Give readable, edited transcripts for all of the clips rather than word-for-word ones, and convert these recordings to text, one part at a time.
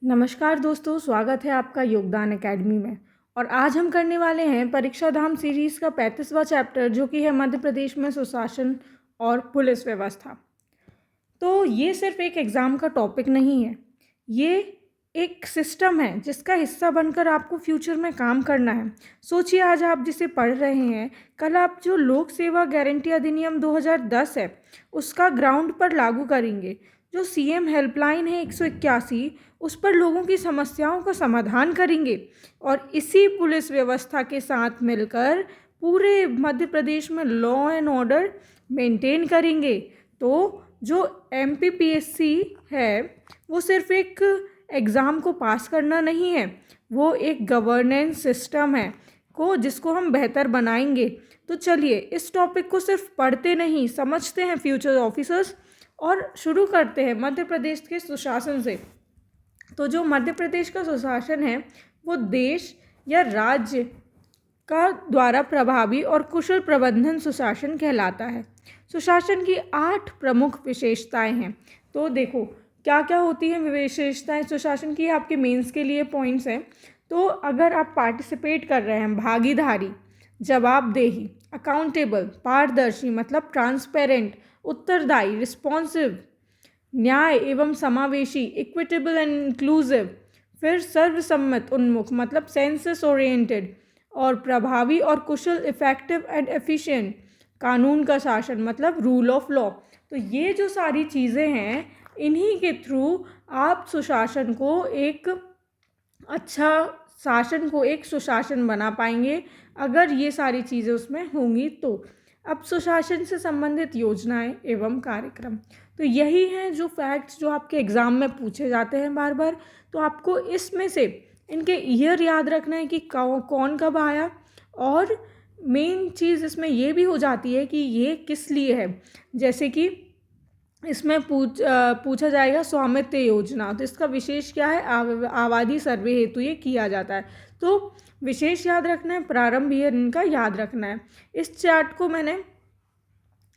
नमस्कार दोस्तों, स्वागत है आपका योगदान एकेडमी में। और आज हम करने वाले हैं परीक्षा धाम सीरीज़ का 35वां चैप्टर, जो कि है मध्य प्रदेश में सुशासन और पुलिस व्यवस्था। तो ये सिर्फ एक एग्ज़ाम का टॉपिक नहीं है, ये एक सिस्टम है जिसका हिस्सा बनकर आपको फ्यूचर में काम करना है। सोचिए, आज आप जिसे पढ़ रहे हैं, कल आप जो लोक सेवा गारंटी अधिनियम 2010 है उसका ग्राउंड पर लागू करेंगे। जो सीएम हेल्पलाइन है 181, उस पर लोगों की समस्याओं का समाधान करेंगे। और इसी पुलिस व्यवस्था के साथ मिलकर पूरे मध्य प्रदेश में लॉ एंड ऑर्डर मेंटेन करेंगे। तो जो एमपीपीएससी है वो सिर्फ एक एग्ज़ाम को पास करना नहीं है, वो एक गवर्नेंस सिस्टम है जिसको हम बेहतर बनाएंगे। तो चलिए, इस टॉपिक को सिर्फ पढ़ते नहीं, समझते हैं फ्यूचर ऑफिसर्स, और शुरू करते हैं मध्य प्रदेश के सुशासन से। तो जो मध्य प्रदेश का सुशासन है वो देश या राज्य का द्वारा प्रभावी और कुशल प्रबंधन सुशासन कहलाता है। सुशासन की 8 प्रमुख विशेषताएं हैं। तो देखो क्या क्या होती हैं विशेषताएं सुशासन की, आपके मेंस के लिए पॉइंट्स हैं। तो अगर आप पार्टिसिपेट कर रहे हैं, भागीदारी, जवाबदेही, अकाउंटेबल, पारदर्शी मतलब ट्रांसपेरेंट, उत्तरदायी रिस्पॉन्सिव, न्याय एवं समावेशी इक्विटेबल एंड इंक्लूसिव, फिर सर्वसम्मत उन्मुख मतलब सेंसस ओरिएंटेड, और प्रभावी और कुशल इफेक्टिव एंड एफिशिएंट, कानून का शासन मतलब रूल ऑफ लॉ। तो ये जो सारी चीज़ें हैं, इन्हीं के थ्रू आप सुशासन को एक अच्छा शासन को एक सुशासन बना पाएंगे, अगर ये सारी चीज़ें उसमें होंगी तो। अब सुशासन से संबंधित योजनाएं एवं कार्यक्रम, तो यही हैं जो फैक्ट्स जो आपके एग्ज़ाम में पूछे जाते हैं बार बार। तो आपको इसमें से इनके ईयर याद रखना है कि कौन कब आया, और मेन चीज़ इसमें ये भी हो जाती है कि ये किस लिए है। जैसे कि इसमें पूछा जाएगा स्वामित्व योजना, तो इसका विशेष क्या है, आबादी सर्वे हेतु ये किया जाता है। तो विशेष याद रखना है, प्रारंभ ईयर इनका याद रखना है। इस चार्ट को मैंने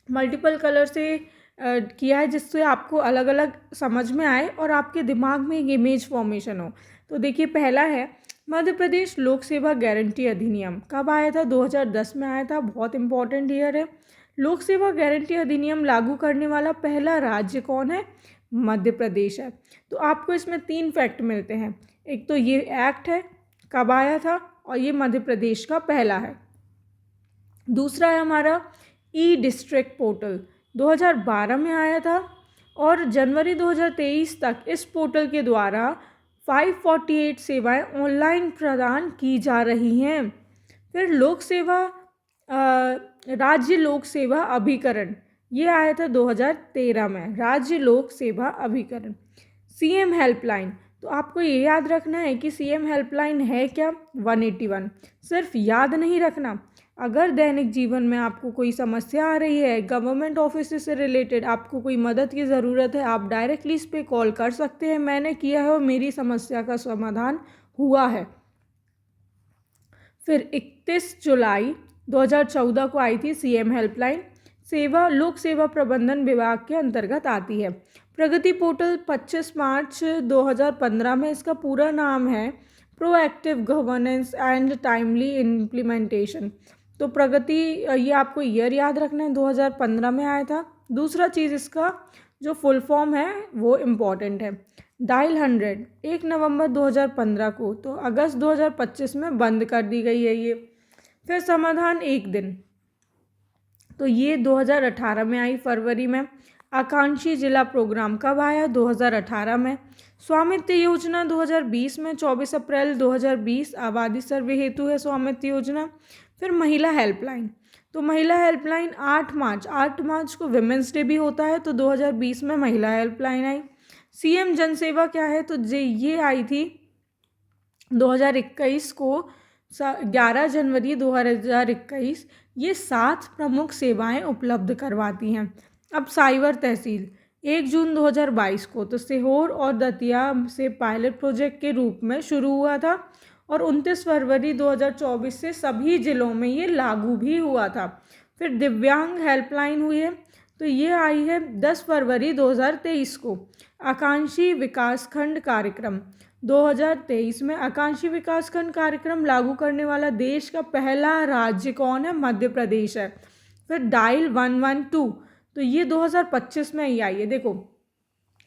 मल्टीपल कलर से किया है जिससे आपको अलग अलग समझ में आए और आपके दिमाग में एक इमेज फॉर्मेशन हो। तो देखिए, पहला है मध्य प्रदेश लोक सेवा गारंटी अधिनियम कब आया था, 2010 में आया था, बहुत इंपॉर्टेंट ईयर है। लोक सेवा गारंटी अधिनियम लागू करने वाला पहला राज्य कौन है, मध्य प्रदेश है। तो आपको इसमें 3 फैक्ट मिलते हैं, एक तो ये एक्ट है कब आया था, और ये मध्य प्रदेश का पहला है। दूसरा है हमारा ई डिस्ट्रिक्ट पोर्टल, 2012 में आया था, और जनवरी 2023 तक इस पोर्टल के द्वारा 548 सेवाएं ऑनलाइन प्रदान की जा रही हैं। फिर लोक सेवा राज्य लोक सेवा अभिकरण, ये आया था 2013 में, राज्य लोक सेवा अभिकरण। सीएम हेल्पलाइन, तो आपको ये याद रखना है कि सीएम हेल्पलाइन है क्या, 181। सिर्फ याद नहीं रखना, अगर दैनिक जीवन में आपको कोई समस्या आ रही है, गवर्नमेंट ऑफिस से रिलेटेड आपको कोई मदद की ज़रूरत है, आप डायरेक्टली इस पर कॉल कर सकते हैं। मैंने किया है और मेरी समस्या का समाधान हुआ है। फिर 31 जुलाई 2014 को आई थी सीएम हेल्पलाइन, सेवा लोक सेवा प्रबंधन विभाग के अंतर्गत आती है। प्रगति पोर्टल 25 मार्च 2015 में, इसका पूरा नाम है proactive governance and timely implementation. तो प्रगति, ये आपको ईयर याद रखना है, 2015 में आया था। दूसरा चीज़, इसका जो फुल फॉर्म है वो इम्पॉर्टेंट है। डायल 100 1 नवंबर 2015 को, तो अगस्त 2025 में बंद कर दी गई है ये। फिर समाधान एक दिन, तो ये 2018 में आई, फरवरी में। आकांक्षी जिला प्रोग्राम कब आया, 2018 में। स्वामित्व योजना 2020 में, 24 अप्रैल 2020 आबादी सर्वे हेतु है स्वामित्व योजना। फिर महिला हेल्पलाइन, तो महिला हेल्पलाइन 8 मार्च को विमेंस डे भी होता है, तो 2020 में महिला हेल्पलाइन आई। सीएम जनसेवा क्या है, तो ये आई थी 2021 को, 11 जनवरी 2021। ये 7 प्रमुख सेवाएं उपलब्ध करवाती हैं। अब साइबर तहसील 1 जून 2022 को, तो सीहोर और दतिया से पायलट प्रोजेक्ट के रूप में शुरू हुआ था, और 29 फरवरी 2024 से सभी जिलों में ये लागू भी हुआ था। फिर दिव्यांग हेल्पलाइन हुई है, तो तो ये आई है 10 फरवरी 2023 को। आकांक्षी विकासखंड कार्यक्रम 2023 में आकांक्षी विकासखंड कार्यक्रम लागू करने वाला देश का पहला राज्य कौन है? मध्य प्रदेश है। फिर डायल 112, तो ये 2025 में ही आई है। देखो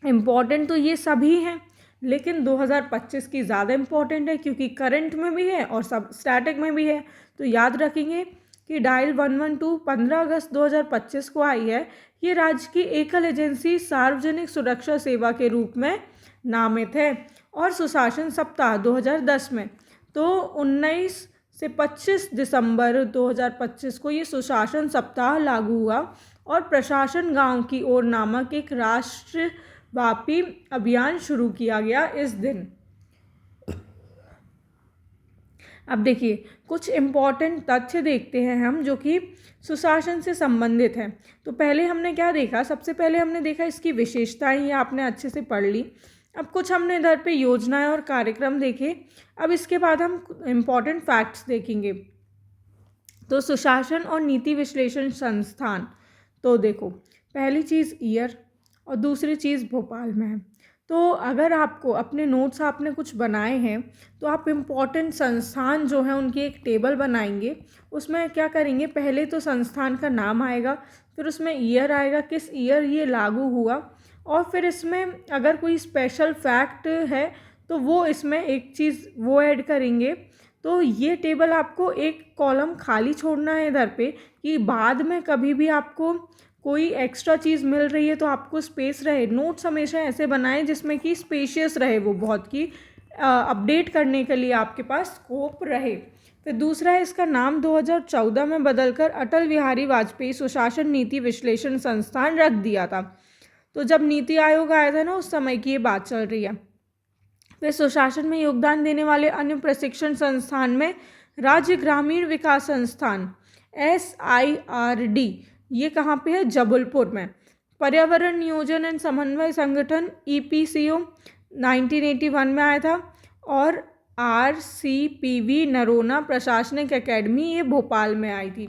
इम्पॉर्टेंट तो ये सभी हैं, लेकिन 2025 की ज़्यादा इम्पॉर्टेंट है क्योंकि करंट में भी है और सब स्टैटिक में भी है। तो याद रखेंगे कि डायल 112 15 अगस्त 2025 को आई है। ये राज्य की एकल एजेंसी सार्वजनिक सुरक्षा सेवा के रूप में नामित है। और सुशासन सप्ताह 2010 में, तो 19 से 25 दिसंबर 2025 को ये सुशासन सप्ताह लागू हुआ और प्रशासन गांव की ओर नामक एक राष्ट्रव्यापी अभियान शुरू किया गया इस दिन। अब देखिए कुछ इम्पॉर्टेंट तथ्य देखते हैं हम जो कि सुशासन से संबंधित हैं। तो पहले हमने क्या देखा? सबसे पहले हमने देखा इसकी विशेषताएं, ये आपने अच्छे से पढ़ ली। अब कुछ हमने इधर पे योजनाएं और कार्यक्रम देखे। अब इसके बाद हम इम्पॉर्टेंट फैक्ट्स देखेंगे। तो सुशासन और नीति विश्लेषण संस्थान, तो देखो पहली चीज़ ईयर और दूसरी चीज़ भोपाल में है। तो अगर आपको अपने नोट्स आपने कुछ बनाए हैं तो आप इम्पॉर्टेंट संस्थान जो है उनकी एक टेबल बनाएंगे। उसमें क्या करेंगे, पहले तो संस्थान का नाम आएगा, फिर उसमें ईयर आएगा, किस ईयर ये लागू हुआ, और फिर इसमें अगर कोई स्पेशल फैक्ट है तो वो इसमें एक चीज़ वो ऐड करेंगे। तो ये टेबल आपको एक कॉलम खाली छोड़ना है इधर पे कि बाद में कभी भी आपको कोई एक्स्ट्रा चीज़ मिल रही है तो आपको स्पेस रहे। नोट्स हमेशा ऐसे बनाएं जिसमें कि स्पेशियस रहे, वो बहुत की अपडेट करने के लिए आपके पास स्कोप रहे। फिर दूसरा है इसका नाम 2014 में बदलकर अटल बिहारी वाजपेयी सुशासन नीति विश्लेषण संस्थान रख दिया था। तो जब नीति आयोग आया था ना उस समय की ये बात चल रही है। फिर सुशासन में योगदान देने वाले अन्य प्रशिक्षण संस्थान में राज्य ग्रामीण विकास संस्थान SIRD, ये कहाँ पे है? जबलपुर में। पर्यावरण नियोजन एवं समन्वय संगठन EPCO 1981 में आया था। और RCPV नरोना प्रशासनिक अकेडमी, ये भोपाल में आई थी।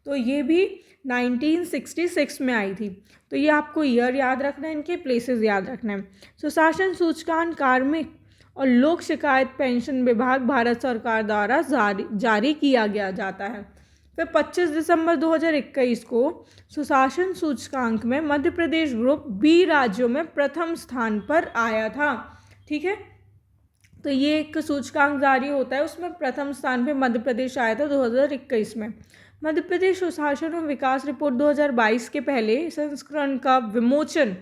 तो ये भी 1966 में आई थी। तो ये आपको ईयर याद रखना है, इनके प्लेसेस याद रखना है। सुशासन सूचकांक कार्मिक और लोक शिकायत पेंशन विभाग भारत सरकार द्वारा जारी किया गया जाता है। फिर 25 दिसंबर 2021 को सुशासन सूचकांक में मध्य प्रदेश ग्रुप B राज्यों में प्रथम स्थान पर आया था। ठीक है, तो ये एक सूचकांक जारी होता है, उसमें प्रथम स्थान पे मध्य प्रदेश आया था 2021 में। मध्य प्रदेश सुशासन और विकास रिपोर्ट 2022 के पहले संस्करण का विमोचन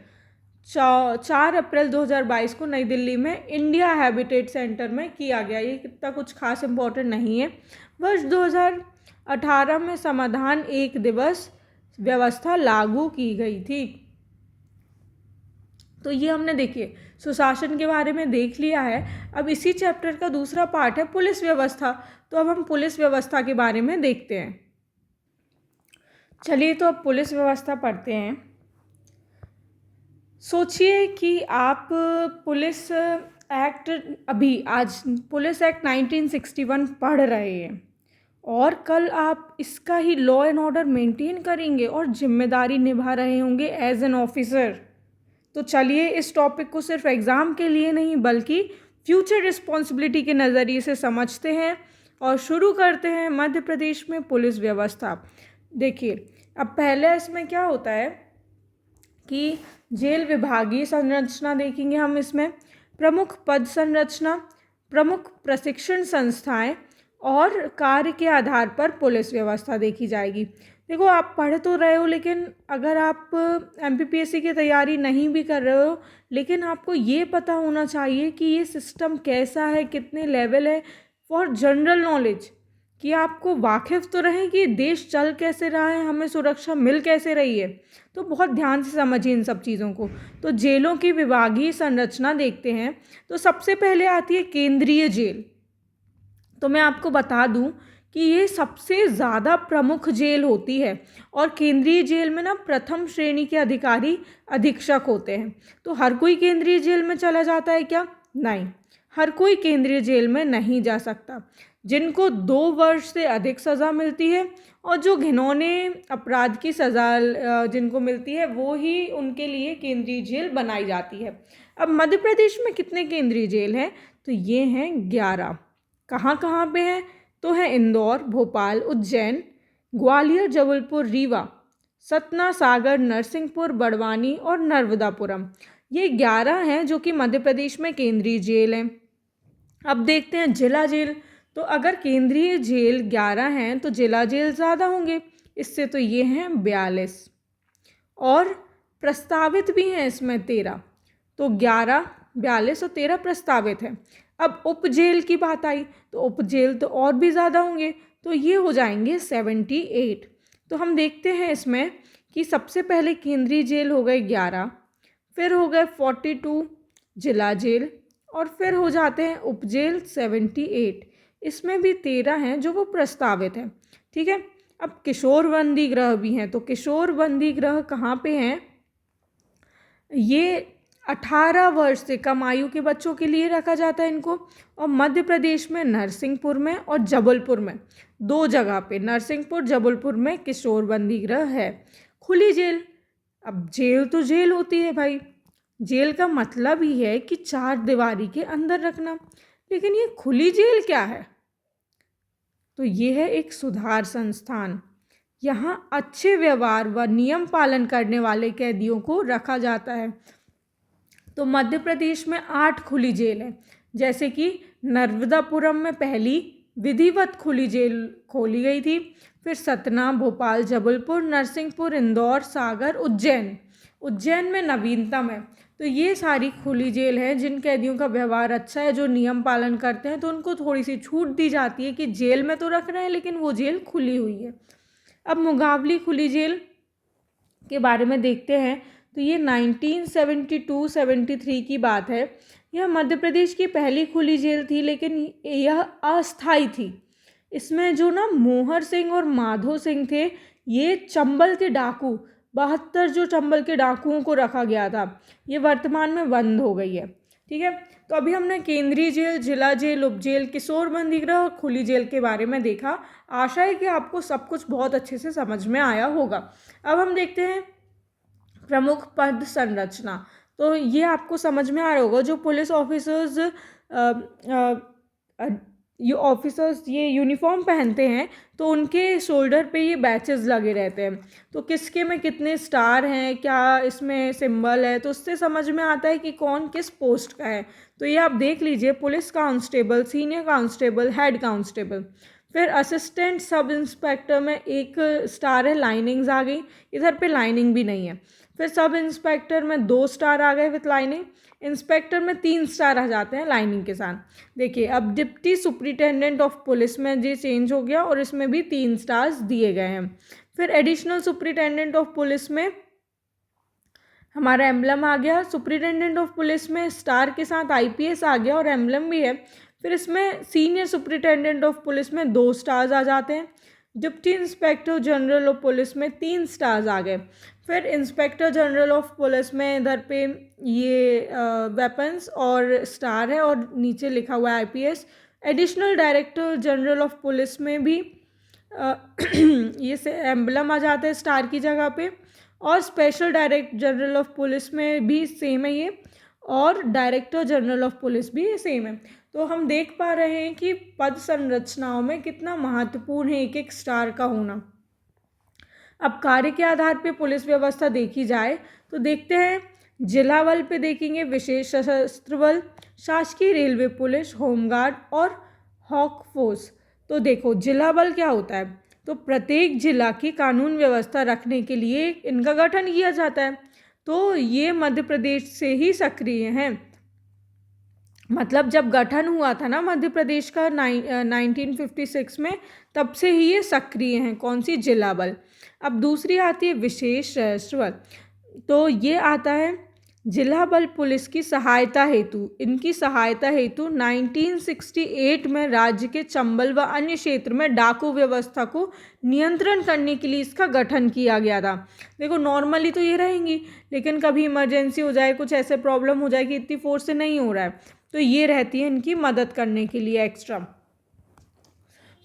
4 अप्रैल 2022 को नई दिल्ली में इंडिया हैबिटेट सेंटर में किया गया। ये कितना कुछ खास इम्पोर्टेंट नहीं है। वर्ष 2018 में समाधान एक दिवस व्यवस्था लागू की गई थी। तो ये हमने देखिए सुशासन के बारे में देख लिया है। अब इसी चैप्टर का दूसरा पार्ट है पुलिस व्यवस्था। तो अब हम पुलिस व्यवस्था के बारे में देखते हैं। चलिए तो अब पुलिस व्यवस्था पढ़ते हैं। सोचिए कि आप पुलिस एक्ट, अभी आज पुलिस एक्ट 1961 पढ़ रहे हैं और कल आप इसका ही लॉ एंड ऑर्डर मेंटेन करेंगे और जिम्मेदारी निभा रहे होंगे एज एन ऑफिसर। तो चलिए इस टॉपिक को सिर्फ एग्ज़ाम के लिए नहीं बल्कि फ्यूचर रिस्पॉन्सिबिलिटी के नज़रिए से समझते हैं और शुरू करते हैं मध्य प्रदेश में पुलिस व्यवस्था। देखिए अब पहले इसमें क्या होता है कि जेल विभागीय संरचना देखेंगे हम, इसमें प्रमुख पद संरचना, प्रमुख प्रशिक्षण संस्थाएं और कार्य के आधार पर पुलिस व्यवस्था देखी जाएगी। देखो आप पढ़ तो रहे हो, लेकिन अगर आप MPPSC की तैयारी नहीं भी कर रहे हो, लेकिन आपको ये पता होना चाहिए कि ये सिस्टम कैसा है, कितने लेवल है, फॉर जनरल नॉलेज, कि आपको वाकिफ़ तो रहें कि देश चल कैसे रहा है, हमें सुरक्षा मिल कैसे रही है। तो बहुत ध्यान से समझिए इन सब चीज़ों को। तो जेलों की विभागीय संरचना देखते हैं। तो सबसे पहले आती है केंद्रीय जेल। तो मैं आपको बता दूं कि ये सबसे ज़्यादा प्रमुख जेल होती है और केंद्रीय जेल में ना प्रथम श्रेणी के अधिकारी अधीक्षक होते हैं। तो हर कोई केंद्रीय जेल में चला जाता है क्या? नहीं, हर कोई केंद्रीय जेल में नहीं जा सकता। जिनको 2 वर्ष से अधिक सज़ा मिलती है और जो घिनौने अपराध की सज़ा जिनको मिलती है वो ही उनके लिए केंद्रीय जेल बनाई जाती है। अब मध्य प्रदेश में कितने केंद्रीय जेल हैं? तो ये हैं 11। कहाँ कहाँ पे हैं? तो है इंदौर, भोपाल, उज्जैन, ग्वालियर, जबलपुर, रीवा, सतना, सागर, नरसिंहपुर, बड़वानी और नर्मदापुरम। ये 11 हैं जो कि मध्य प्रदेश में केंद्रीय जेल हैं। अब देखते हैं जिला जेल। तो अगर केंद्रीय जेल 11 हैं तो जिला जेल ज़्यादा होंगे, इससे तो ये हैं 42 और प्रस्तावित भी हैं इसमें 13। तो 11, 42 और 13 प्रस्तावित हैं। अब उप जेल की बात आई तो उप जेल तो और भी ज़्यादा होंगे, तो ये हो जाएंगे 78। तो हम देखते हैं इसमें कि सबसे पहले केंद्रीय जेल हो गए 11, फिर हो गए 42 जिला जेल और फिर हो जाते हैं उप जेल 78। इसमें भी 13 हैं जो वो प्रस्तावित हैं। ठीक है। अब किशोर बंदी गृह भी हैं। तो किशोर बंदी गृह कहाँ पे हैं? ये 18 वर्ष से कम आयु के बच्चों के लिए रखा जाता है इनको। और मध्य प्रदेश में नरसिंहपुर में और जबलपुर में 2 जगह पे, नरसिंहपुर जबलपुर में किशोर बंदी गृह है। खुली जेल, अब जेल तो जेल होती है भाई, जेल का मतलब ही है कि 4 दीवारी के अंदर रखना, लेकिन ये खुली जेल क्या है? तो ये है एक सुधार संस्थान। यहाँ अच्छे व्यवहार व नियम पालन करने वाले कैदियों को रखा जाता है। तो मध्य प्रदेश में 8 खुली जेल हैं, जैसे कि नर्मदापुरम में पहली विधिवत खुली जेल खोली गई थी, फिर सतना, भोपाल, जबलपुर, नरसिंहपुर, इंदौर, सागर, उज्जैन में नवीनतम है। तो ये सारी खुली जेल है जिन कैदियों का व्यवहार अच्छा है, जो नियम पालन करते हैं, तो उनको थोड़ी सी छूट दी जाती है कि जेल में तो रख रहे हैं लेकिन वो जेल खुली हुई है। अब मुंगावली खुली जेल के बारे में देखते हैं। तो ये 1972-73 की बात है। यह मध्य प्रदेश की पहली खुली जेल थी, लेकिन यह अस्थाई थी। इसमें जो ना मोहर सिंह और माधो सिंह थे, ये चंबल के डाकू, 72 जो चंबल के डाकुओं को रखा गया था, ये वर्तमान में बंद हो गई है। ठीक है। तो अभी हमने केंद्रीय जेल, जिला जेल, उप जेल, किशोर बंदी गृह और खुली जेल के बारे में देखा। आशा है कि आपको सब कुछ बहुत अच्छे से समझ में आया होगा। अब हम देखते हैं प्रमुख पद संरचना। तो ये आपको समझ में आ रहा होगा, जो पुलिस ऑफिसर्स ये यूनिफॉर्म पहनते हैं तो उनके शोल्डर पे ये बैचेस लगे रहते हैं। तो किसके में कितने स्टार हैं, क्या इसमें सिंबल है, तो उससे समझ में आता है कि कौन किस पोस्ट का है। तो ये आप देख लीजिए, police constable, senior constable, head constable. फिर असिस्टेंट सब इंस्पेक्टर में 1 स्टार है, लाइनिंग्स आ गई, इधर पे लाइनिंग भी नहीं है। फिर सब इंस्पेक्टर में 2 स्टार आ गए विथ लाइनिंग। इंस्पेक्टर में 3 स्टार आ जाते हैं लाइनिंग के साथ। देखिए, अब डिप्टी सुपरिटेंडेंट ऑफ पुलिस में ये चेंज हो गया और इसमें भी 3 स्टार्स दिए गए हैं। फिर एडिशनल सुपरिटेंडेंट ऑफ पुलिस में हमारा एम्बलम आ गया। सुपरिटेंडेंट ऑफ पुलिस में स्टार के साथ IPS आ गया और एम्बलम भी है। फिर इसमें सीनियर सुपरिटेंडेंट ऑफ पुलिस में 2 स्टार्स आ जाते हैं। Deputy inspector general of police में 3 स्टार्स आ गए। फिर इंस्पेक्टर जनरल ऑफ पुलिस में इधर पे ये वेपन्स और स्टार है और नीचे लिखा हुआ है IPS। Additional director general of police में भी ये से एम्बलम आ जाता है स्टार की जगह पे। और special director general of police में भी सेम है ये, और डायरेक्टर जनरल ऑफ पुलिस भी सेम है। तो हम देख पा रहे हैं कि पद संरचनाओं में कितना महत्वपूर्ण है एक एक स्टार का होना। अब कार्य के आधार पे पुलिस व्यवस्था देखी जाए तो देखते हैं, जिला बल पे देखेंगे विशेष सशस्त्र बल, शासकीय रेलवे पुलिस, होमगार्ड और हॉक फोर्स। तो देखो, जिला बल क्या होता है? तो प्रत्येक जिला की कानून व्यवस्था रखने के लिए इनका गठन किया जाता है। तो ये मध्य प्रदेश से ही सक्रिय हैं। मतलब जब गठन हुआ था ना मध्य प्रदेश का 1956 में, तब से ही ये सक्रिय हैं। कौन सी? जिला बल। अब दूसरी आती है विशेष सशस्त्र बल। तो ये आता है जिला बल पुलिस की सहायता हेतु, इनकी सहायता हेतु 1968 में राज्य के चंबल व अन्य क्षेत्र में डाकू व्यवस्था को नियंत्रण करने के लिए इसका गठन किया गया था। देखो, नॉर्मली तो ये रहेंगी, लेकिन कभी इमरजेंसी हो जाए, कुछ ऐसे प्रॉब्लम हो जाए कि इतनी फोर्स से नहीं हो रहा है, तो ये रहती है इनकी मदद करने के लिए एक्स्ट्रा।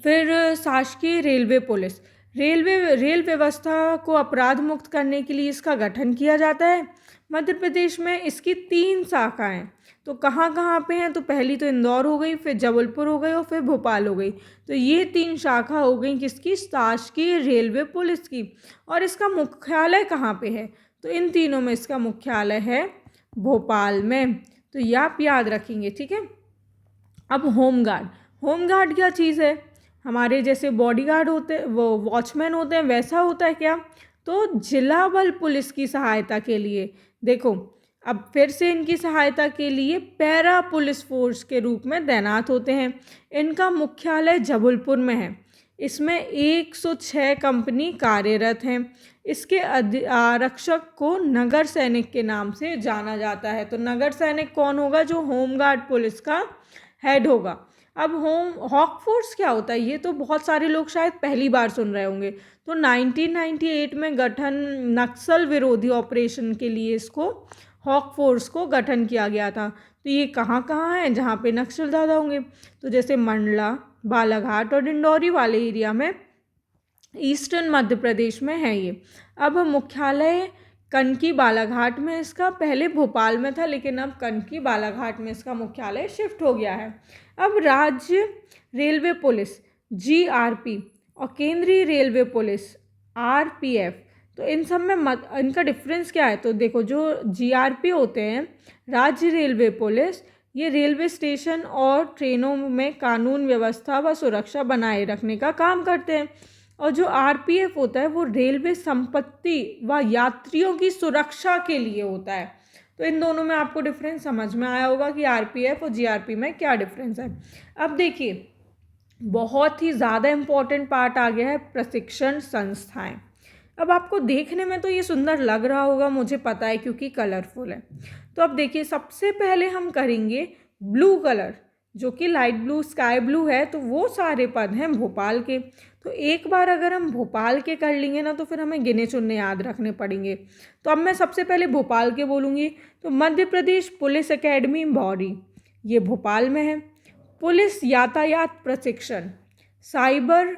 फिर शासकीय रेलवे पुलिस, रेल व्यवस्था को अपराध मुक्त करने के लिए इसका गठन किया जाता है। मध्य प्रदेश में इसकी 3 शाखाएं, तो कहाँ कहाँ पे हैं, तो पहली तो इंदौर हो गई, फिर जबलपुर हो गई और फिर भोपाल हो गई। तो ये 3 शाखा हो गई किसकी, शासकीय रेलवे पुलिस की। और इसका मुख्यालय कहाँ पे है, तो इन तीनों में इसका मुख्यालय है भोपाल में। तो ये आप याद रखेंगे, ठीक है। अब होमगार्ड, होमगार्ड क्या चीज़ है, हमारे जैसे बॉडीगार्ड होते, वो वॉचमैन होते हैं, वैसा होता है क्या, तो जिला बल पुलिस की सहायता के लिए, देखो अब फिर से इनकी सहायता के लिए पैरा पुलिस फोर्स के रूप में तैनात होते हैं। इनका मुख्यालय जबलपुर में है। इसमें 106 कंपनी कार्यरत हैं। इसके आरक्षक को नगर सैनिक के नाम से जाना जाता है। तो नगर सैनिक कौन होगा, जो होमगार्ड पुलिस का हेड होगा। अब हॉक फोर्स क्या होता है, ये तो बहुत सारे लोग शायद पहली बार सुन रहे होंगे। तो 1998 में गठन नक्सल विरोधी ऑपरेशन के लिए इसको हॉक फोर्स को गठन किया गया था। तो ये कहाँ कहाँ है जहाँ पे नक्सल ज़्यादा होंगे, तो जैसे मंडला, बालाघाट और डिंडौरी वाले एरिया में ईस्टर्न मध्य प्रदेश में है ये। अब मुख्यालय कनकी बालाघाट में इसका, पहले भोपाल में था लेकिन अब कनकी बालाघाट में इसका मुख्यालय शिफ्ट हो गया है। अब राज्य रेलवे पुलिस GRP और केंद्रीय रेलवे पुलिस RPF, तो इन सब में इनका डिफरेंस क्या है, तो देखो जो GRP होते हैं, राज्य रेलवे पुलिस, ये रेलवे स्टेशन और ट्रेनों में कानून व्यवस्था व सुरक्षा बनाए रखने का काम करते हैं। और जो RPF होता है वो रेलवे संपत्ति व यात्रियों की सुरक्षा के लिए होता है। तो इन दोनों में आपको डिफरेंस समझ में आया होगा कि RPF और GRP में क्या डिफरेंस है। अब देखिए बहुत ही ज़्यादा इम्पोर्टेंट पार्ट आ गया है, प्रशिक्षण संस्थाएं। अब आपको देखने में तो ये सुंदर लग रहा होगा, मुझे पता है क्योंकि कलरफुल है। तो अब देखिए सबसे पहले हम करेंगे ब्लू कलर, जो कि लाइट ब्लू, स्काई ब्लू है, तो वो सारे पद हैं भोपाल के। तो एक बार अगर हम भोपाल के कर लेंगे ना, तो फिर हमें गिने चुनने याद रखने पड़ेंगे। तो अब मैं सबसे पहले भोपाल के बोलूँगी। तो Madhya Pradesh police academy body, ये भोपाल में है। पुलिस यातायात प्रशिक्षण, cyber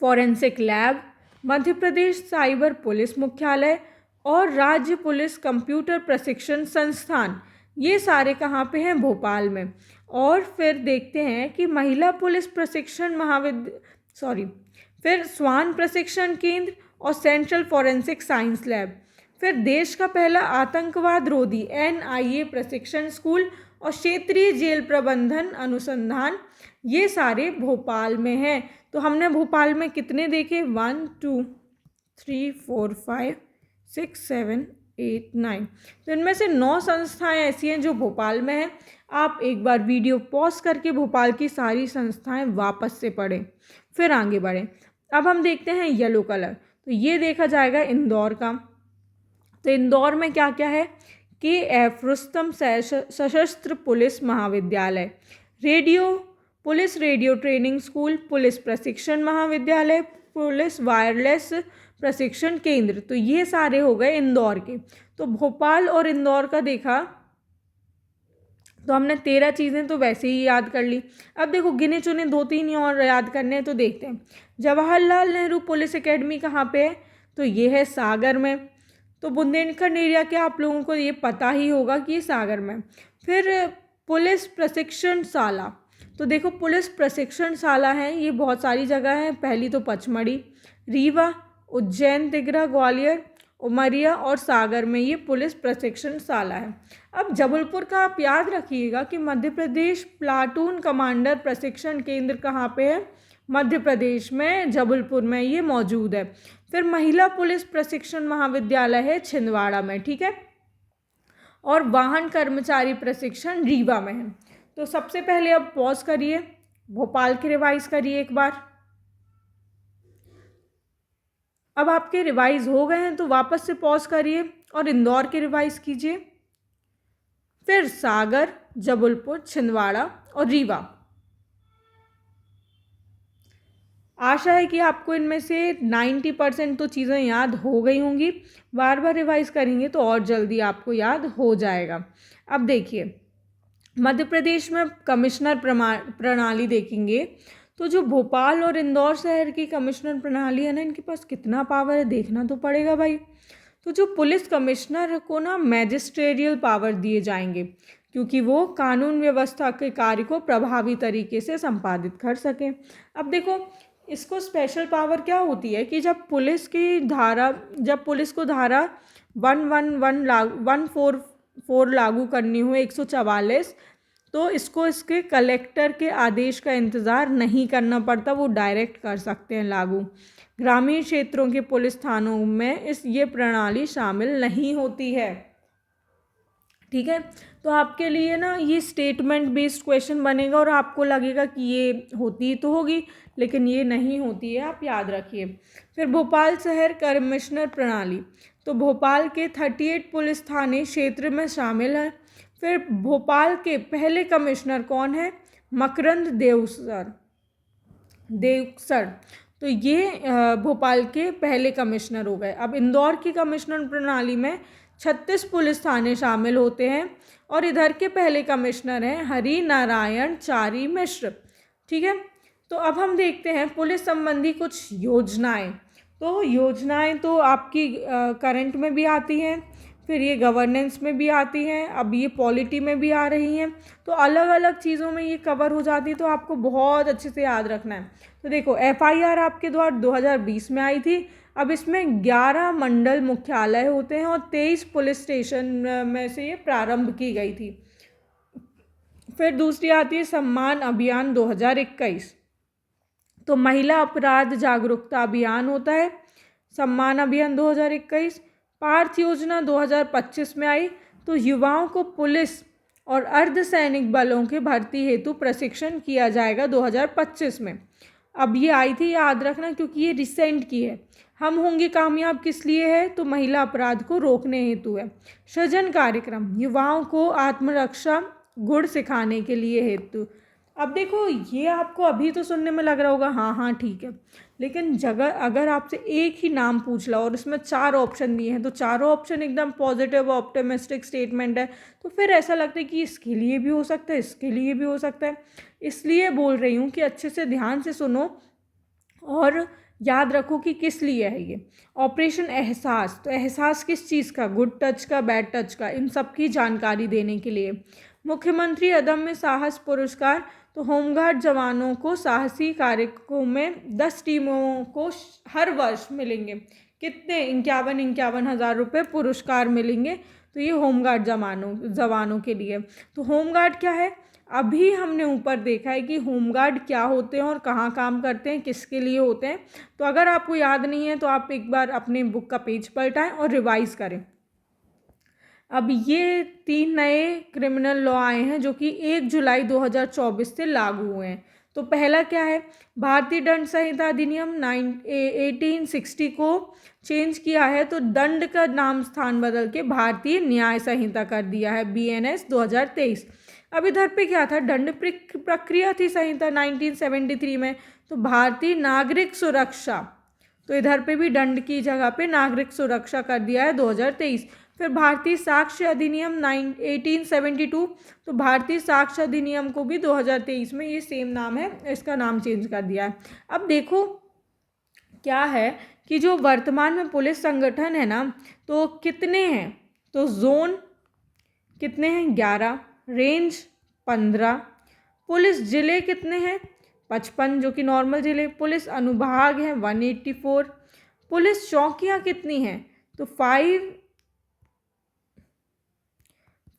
forensic lab, Madhya Pradesh cyber police मुख्यालय और राज्य पुलिस कंप्यूटर प्रशिक्षण संस्थान, ये सारे कहाँ पे हैं, भोपाल में। और फिर देखते हैं कि महिला पुलिस प्रशिक्षण फिर स्वान प्रशिक्षण केंद्र और सेंट्रल फॉरेंसिक साइंस लैब। फिर देश का पहला आतंकवाद रोधी NIA प्रशिक्षण स्कूल और क्षेत्रीय जेल प्रबंधन अनुसंधान, ये सारे भोपाल में हैं। तो हमने भोपाल में कितने देखे, 1 2 3 4 5 6 7 8 9। तो इनमें से 9 संस्थाएं ऐसी हैं जो भोपाल में हैं। आप एक बार वीडियो पॉज करके भोपाल की सारी संस्थाएं वापस से पढ़ें, फिर आगे बढ़ें। अब हम देखते हैं येलो कलर, तो ये देखा जाएगा इंदौर का। तो इंदौर में क्या क्या है, KF रुस्तम सशस्त्र पुलिस महाविद्यालय, police radio training school, police प्रशिक्षण महाविद्यालय, पुलिस वायरलेस प्रशिक्षण केंद्र। तो ये सारे हो गए इंदौर के। तो भोपाल और इंदौर का देखा, तो हमने 13 चीज़ें तो वैसे ही याद कर ली। अब देखो गिने चुने 2-3 ही और याद करने हैं, तो देखते हैं। जवाहरलाल नेहरू पुलिस एकेडमी कहाँ पे है, तो ये है सागर में। तो बुंदेलखंड एरिया के आप लोगों को ये पता ही होगा कि ये सागर में। फिर पुलिस प्रशिक्षण शाला, तो देखो पुलिस प्रशिक्षण शाला है, ये बहुत सारी जगह हैं। पहली तो पचमढ़ी, रीवा, उज्जैन, तिगरा, ग्वालियर, उमरिया और सागर में ये पुलिस प्रशिक्षण शाला है। अब जबलपुर का आप याद रखिएगा कि मध्य प्रदेश प्लाटून कमांडर प्रशिक्षण केंद्र कहाँ पे है, मध्य प्रदेश में जबलपुर में ये मौजूद है। फिर महिला पुलिस प्रशिक्षण महाविद्यालय है छिंदवाड़ा में, ठीक है। और वाहन कर्मचारी प्रशिक्षण रीवा में है। तो सबसे पहले अब पॉज करिए, भोपाल के रिवाइज करिए एक बार। अब आपके रिवाइज हो गए हैं तो वापस से पॉज करिए और इंदौर के रिवाइज कीजिए। फिर सागर, जबलपुर, छिंदवाड़ा और रीवा। आशा है कि आपको इनमें से 90% तो चीज़ें याद हो गई होंगी। बार बार रिवाइज करेंगे तो और जल्दी आपको याद हो जाएगा। अब देखिए मध्य प्रदेश में कमिश्नर प्रणाली देखेंगे तो जो भोपाल और इंदौर शहर की कमिश्नर प्रणाली है ना, इनके पास कितना पावर है देखना तो पड़ेगा भाई। तो जो पुलिस कमिश्नर को ना मैजिस्ट्रेरियल पावर दिए जाएंगे, क्योंकि वो कानून व्यवस्था के कार्य को प्रभावी तरीके से संपादित कर सकें। अब देखो, इसको स्पेशल पावर क्या होती है कि जब पुलिस को धारा 114 लागू करनी हो, 144, तो इसको इसके कलेक्टर के आदेश का इंतज़ार नहीं करना पड़ता, वो डायरेक्ट कर सकते हैं लागू। ग्रामीण क्षेत्रों के पुलिस थानों में ये प्रणाली शामिल नहीं होती है। ठीक है, तो आपके लिए ना ये स्टेटमेंट बेस्ड क्वेश्चन बनेगा और आपको लगेगा कि ये होती तो होगी, लेकिन ये नहीं होती है, आप याद रखिए। फिर भोपाल शहर कमिश्नर प्रणाली, तो भोपाल के 38 पुलिस थाने क्षेत्र में शामिल हैं। फिर भोपाल के पहले कमिश्नर कौन है? मकरंद देवसर, तो ये भोपाल के पहले कमिश्नर हो गए। अब इंदौर की कमिश्नर प्रणाली में 36 पुलिस थाने शामिल होते हैं और इधर के पहले कमिश्नर हैं हरि नारायण चारी मिश्र। ठीक है, तो अब हम देखते हैं पुलिस संबंधी कुछ योजनाएं। तो योजनाएं तो आपकी करंट में भी आती हैं, फिर ये गवर्नेंस में भी आती हैं, अब ये पॉलिटी में भी आ रही हैं, तो अलग अलग चीज़ों में ये कवर हो जाती है, तो आपको बहुत अच्छे से याद रखना है। तो देखो, FIR आपके द्वारा 2020 में आई थी। अब इसमें 11 मंडल मुख्यालय होते हैं और 23 पुलिस स्टेशन में से ये प्रारंभ की गई थी। फिर दूसरी आती है सम्मान अभियान 2021, तो महिला अपराध जागरूकता अभियान होता है, सम्मान अभियान 2021। पार्थ योजना 2025 में आई, तो युवाओं को पुलिस और अर्धसैनिक बलों के भर्ती हेतु प्रशिक्षण किया जाएगा 2025 में। अब ये आई थी, याद रखना, क्योंकि ये रिसेंट की है। हम होंगे कामयाब किस लिए है? तो महिला अपराध को रोकने हेतु है। सृजन कार्यक्रम युवाओं को आत्मरक्षा गुण सिखाने के लिए हेतु। अब देखो, ये आपको अभी तो सुनने में लग रहा होगा हाँ हाँ ठीक है, लेकिन अगर आपसे एक ही नाम पूछ ला और इसमें 4 ऑप्शन दिए हैं, तो चारों ऑप्शन एकदम पॉजिटिव ऑप्टिमिस्टिक स्टेटमेंट है, तो फिर ऐसा लगता है कि इसके लिए भी हो सकता है, इसके लिए भी हो सकता है। इसलिए बोल रही हूँ कि अच्छे से ध्यान से सुनो और याद रखो कि किस लिए है ये। ऑपरेशन एहसास, तो एहसास किस चीज़ का? गुड टच का, बैड टच का, इन सब की जानकारी देने के लिए। मुख्यमंत्री अदम्य साहस पुरस्कार, तो होमगार्ड जवानों को साहसी कार्यों में 10 टीमों को हर वर्ष मिलेंगे कितने? 51 हज़ार रुपये पुरस्कार मिलेंगे। तो ये होमगार्ड जवानों के लिए। तो होमगार्ड क्या है? अभी हमने ऊपर देखा है कि होमगार्ड क्या होते हैं और कहाँ काम करते हैं, किसके लिए होते हैं। तो अगर आपको याद नहीं है तो आप एक बार अपने बुक का पेज पलटाएं और रिवाइज करें। अब ये 3 नए क्रिमिनल लॉ आए हैं जो कि 1 जुलाई 2024 से लागू हुए हैं। तो पहला क्या है? भारतीय दंड संहिता अधिनियम 1860 को चेंज किया है, तो दंड का नाम स्थान बदल के भारतीय न्याय संहिता कर दिया है, BNS 2023। अब इधर पे क्या था? दंड प्रक्रिया थी संहिता 1973 में, तो भारतीय नागरिक सुरक्षा, तो इधर पे भी दंड की जगह पे नागरिक सुरक्षा कर दिया है 2023। फिर भारतीय साक्ष्य अधिनियम 1872, तो भारतीय साक्ष्य अधिनियम को भी 2023 में ये सेम नाम है, इसका नाम चेंज कर दिया है। अब देखो क्या है कि जो वर्तमान में पुलिस संगठन है ना, तो कितने हैं? तो जोन कितने हैं? 11, रेंज 15, पुलिस जिले कितने हैं? 55 जो कि नॉर्मल जिले, पुलिस अनुभाग हैं 184, पुलिस चौकियाँ कितनी हैं? तो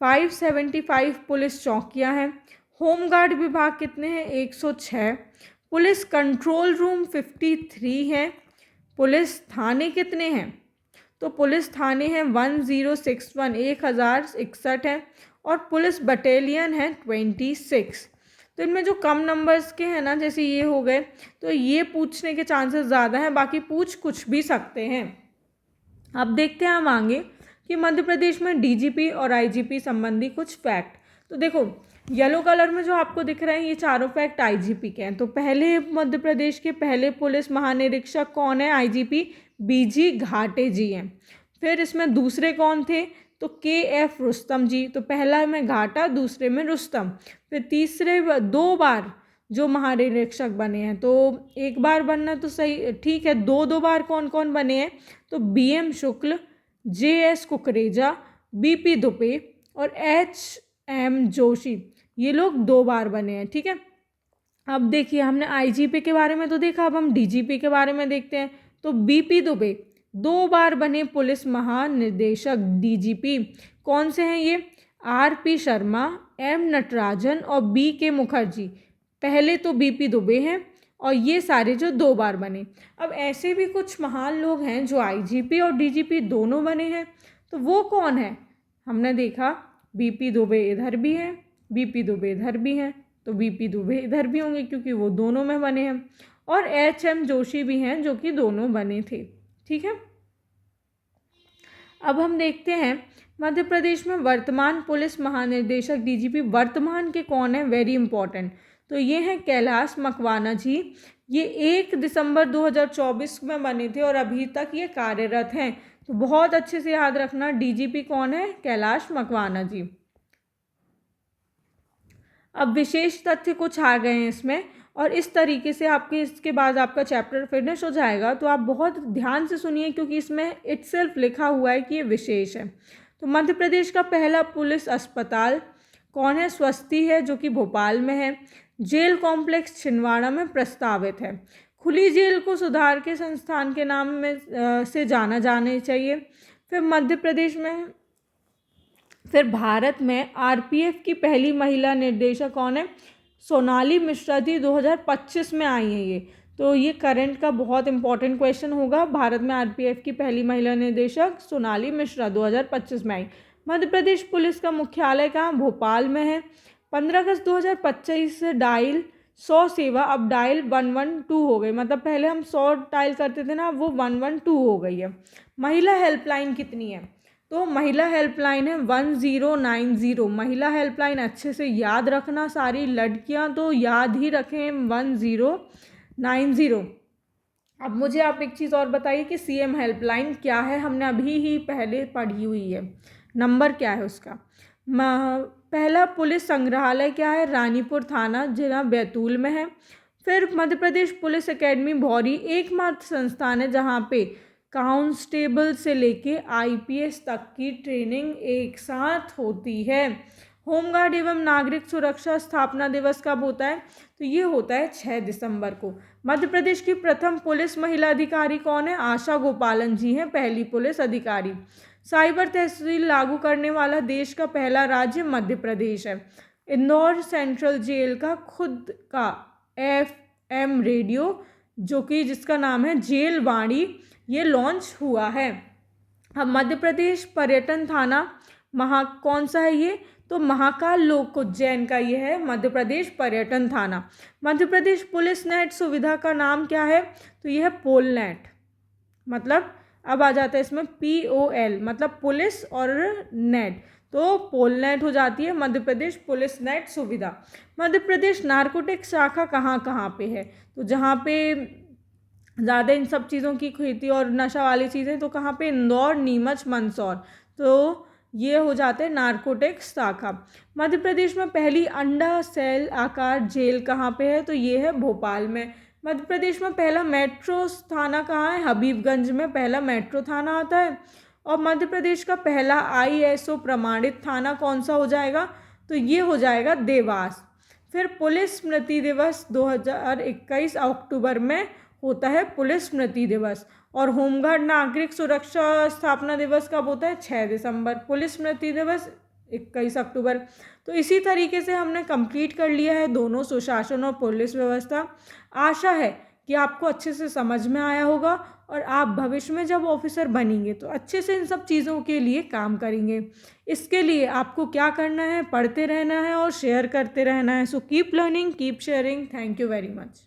575 पुलिस चौकियाँ हैं। होमगार्ड विभाग कितने हैं? 106, पुलिस कंट्रोल रूम 53 हैं। पुलिस थाने कितने हैं? तो पुलिस थाने हैं 1061, 1061 हैं, और पुलिस बटालियन है 26। तो इनमें जो कम नंबर्स के हैं ना, जैसे ये हो गए, तो ये पूछने के चांसेस ज़्यादा हैं, बाकी पूछ कुछ भी सकते हैं। अब देखते हैं हम आगे कि मध्य प्रदेश में DGP और IGP संबंधी कुछ फैक्ट। तो देखो, येलो कलर में जो आपको दिख रहे हैं ये चारों फैक्ट IGP के हैं। तो पहले मध्य प्रदेश के पहले पुलिस महानिरीक्षक कौन है? IGP BG घाटे जी हैं। फिर इसमें दूसरे कौन थे? तो KF रुस्तम जी, तो पहला में घाटा, दूसरे में रुस्तम। फिर तीसरे 2 बार जो महानिरीक्षक बने हैं, तो एक बार बनना तो सही ठीक है, 2 बार कौन कौन बने हैं, तो BM शुक्ल, JS कुकरेजा, BP दुबे और HM जोशी, ये लोग 2 बार बने हैं। ठीक है, अब देखिए हमने IGP के बारे में तो देखा, अब हम DGP के बारे में देखते हैं। तो BP दुबे 2 बार बने पुलिस महानिदेशक DGP। कौन से हैं ये, RP शर्मा, M नटराजन और BK मुखर्जी। पहले तो BP दुबे हैं और ये सारे जो 2 बार बने। अब ऐसे भी कुछ महान लोग हैं जो IGP और DGP दोनों बने हैं, तो वो कौन है, हमने देखा BP दुबे इधर भी हैं, BP दुबे इधर भी हैं, तो BP दुबे इधर भी होंगे क्योंकि वो दोनों में बने हैं, और HM जोशी भी हैं जो कि दोनों बने थे। ठीक है, अब हम देखते हैं मध्य प्रदेश में वर्तमान पुलिस महानिदेशक DGP वर्तमान के कौन है, वेरी इंपॉर्टेंट। तो ये हैं कैलाश मकवाना जी, ये 1 दिसंबर 2024 में बने थे और अभी तक ये कार्यरत हैं। तो बहुत अच्छे से याद रखना, DGP कौन है, कैलाश मकवाना जी। अब विशेष तथ्य कुछ आ गए हैं इसमें, और इस तरीके से आपके इसके बाद आपका चैप्टर फिनिश हो जाएगा। तो आप बहुत ध्यान से सुनिए क्योंकि इसमें इटसेल्फ लिखा हुआ है कि ये विशेष है। तो मध्य प्रदेश का पहला पुलिस अस्पताल कौन है, स्वस्ति है, जो कि भोपाल में है। जेल कॉम्प्लेक्स छिंदवाड़ा में प्रस्तावित है। खुली जेल को सुधार के संस्थान के नाम में से जाना जाना चाहिए। फिर मध्य प्रदेश में, फिर भारत में RPF की पहली महिला निर्देशक कौन है, सोनाली मिश्रा जी, 2025 में आई हैं ये। तो ये करंट का बहुत इंपॉर्टेंट क्वेश्चन होगा। भारत में RPF की पहली महिला निर्देशक सोनाली मिश्रा 2025 में आई। मध्य प्रदेश पुलिस का मुख्यालय कहाँ, भोपाल में है। 15 अगस्त 2025 से डायल 100 सेवा अब डायल 112 हो गई, मतलब पहले हम 100 डायल करते थे ना, वो 112 हो गई है। महिला हेल्पलाइन कितनी है, तो महिला हेल्पलाइन है 1090। महिला हेल्पलाइन अच्छे से याद रखना, सारी लड़कियां तो याद ही रखें 1090। अब मुझे आप एक चीज़ और बताइए कि CM हेल्पलाइन क्या है, हमने अभी ही पहले पढ़ी हुई है, नंबर क्या है उसका। पहला पुलिस संग्रहालय क्या है, रानीपुर थाना, जिला बैतूल में है। फिर मध्य प्रदेश पुलिस एकेडमी भौरी एकमात्र संस्थान है जहाँ पे कांस्टेबल से लेके IPS तक की ट्रेनिंग एक साथ होती है। होमगार्ड एवं नागरिक सुरक्षा स्थापना दिवस कब होता है, तो ये होता है 6 दिसंबर को। मध्य प्रदेश की प्रथम पुलिस महिला अधिकारी कौन है, आशा गोपालन जी हैं पहली पुलिस अधिकारी। साइबर तहसील लागू करने वाला देश का पहला राज्य मध्य प्रदेश है। इंदौर सेंट्रल जेल का खुद का FM रेडियो, जो कि जिसका नाम है जेल वाणी, ये लॉन्च हुआ है। अब मध्य प्रदेश पर्यटन थाना कौन सा है ये, तो महाकाल लोक उज्जैन का ये है मध्य प्रदेश पर्यटन थाना। मध्य प्रदेश पुलिस नेट सुविधा का नाम क्या है, तो यह है पोल नेट, मतलब अब आ जाता है इसमें POL, मतलब पुलिस और नेट, तो पोल नेट हो जाती है मध्य प्रदेश पुलिस नेट सुविधा। मध्य प्रदेश नारकोटिक शाखा कहाँ कहाँ पे है, तो जहाँ पे ज़्यादा इन सब चीज़ों की खेती और नशा वाली चीज़ें, तो कहाँ पे, इंदौर, नीमच, मंदसौर, तो ये हो जाते हैं नारकोटिक शाखा। मध्य प्रदेश में पहली अंडा सेल आकार जेल कहाँ पे है, तो ये है भोपाल में। मध्य प्रदेश में पहला मेट्रो थाना कहाँ है, हबीबगंज में पहला मेट्रो थाना आता है। और मध्य प्रदेश का पहला ISO प्रमाणित थाना कौन सा हो जाएगा, तो ये हो जाएगा देवास। फिर पुलिस स्मृति दिवस 2021 अक्टूबर में होता है पुलिस स्मृति दिवस। और होमगार्ड नागरिक सुरक्षा स्थापना दिवस कब होता है, 6 दिसंबर। पुलिस स्मृति दिवस 21 अक्टूबर। तो इसी तरीके से हमने कंप्लीट कर लिया है दोनों, सुशासन और पुलिस व्यवस्था। आशा है कि आपको अच्छे से समझ में आया होगा और आप भविष्य में जब ऑफिसर बनेंगे तो अच्छे से इन सब चीज़ों के लिए काम करेंगे। इसके लिए आपको क्या करना है, पढ़ते रहना है और शेयर करते रहना है। So keep learning, keep sharing. Thank you very much.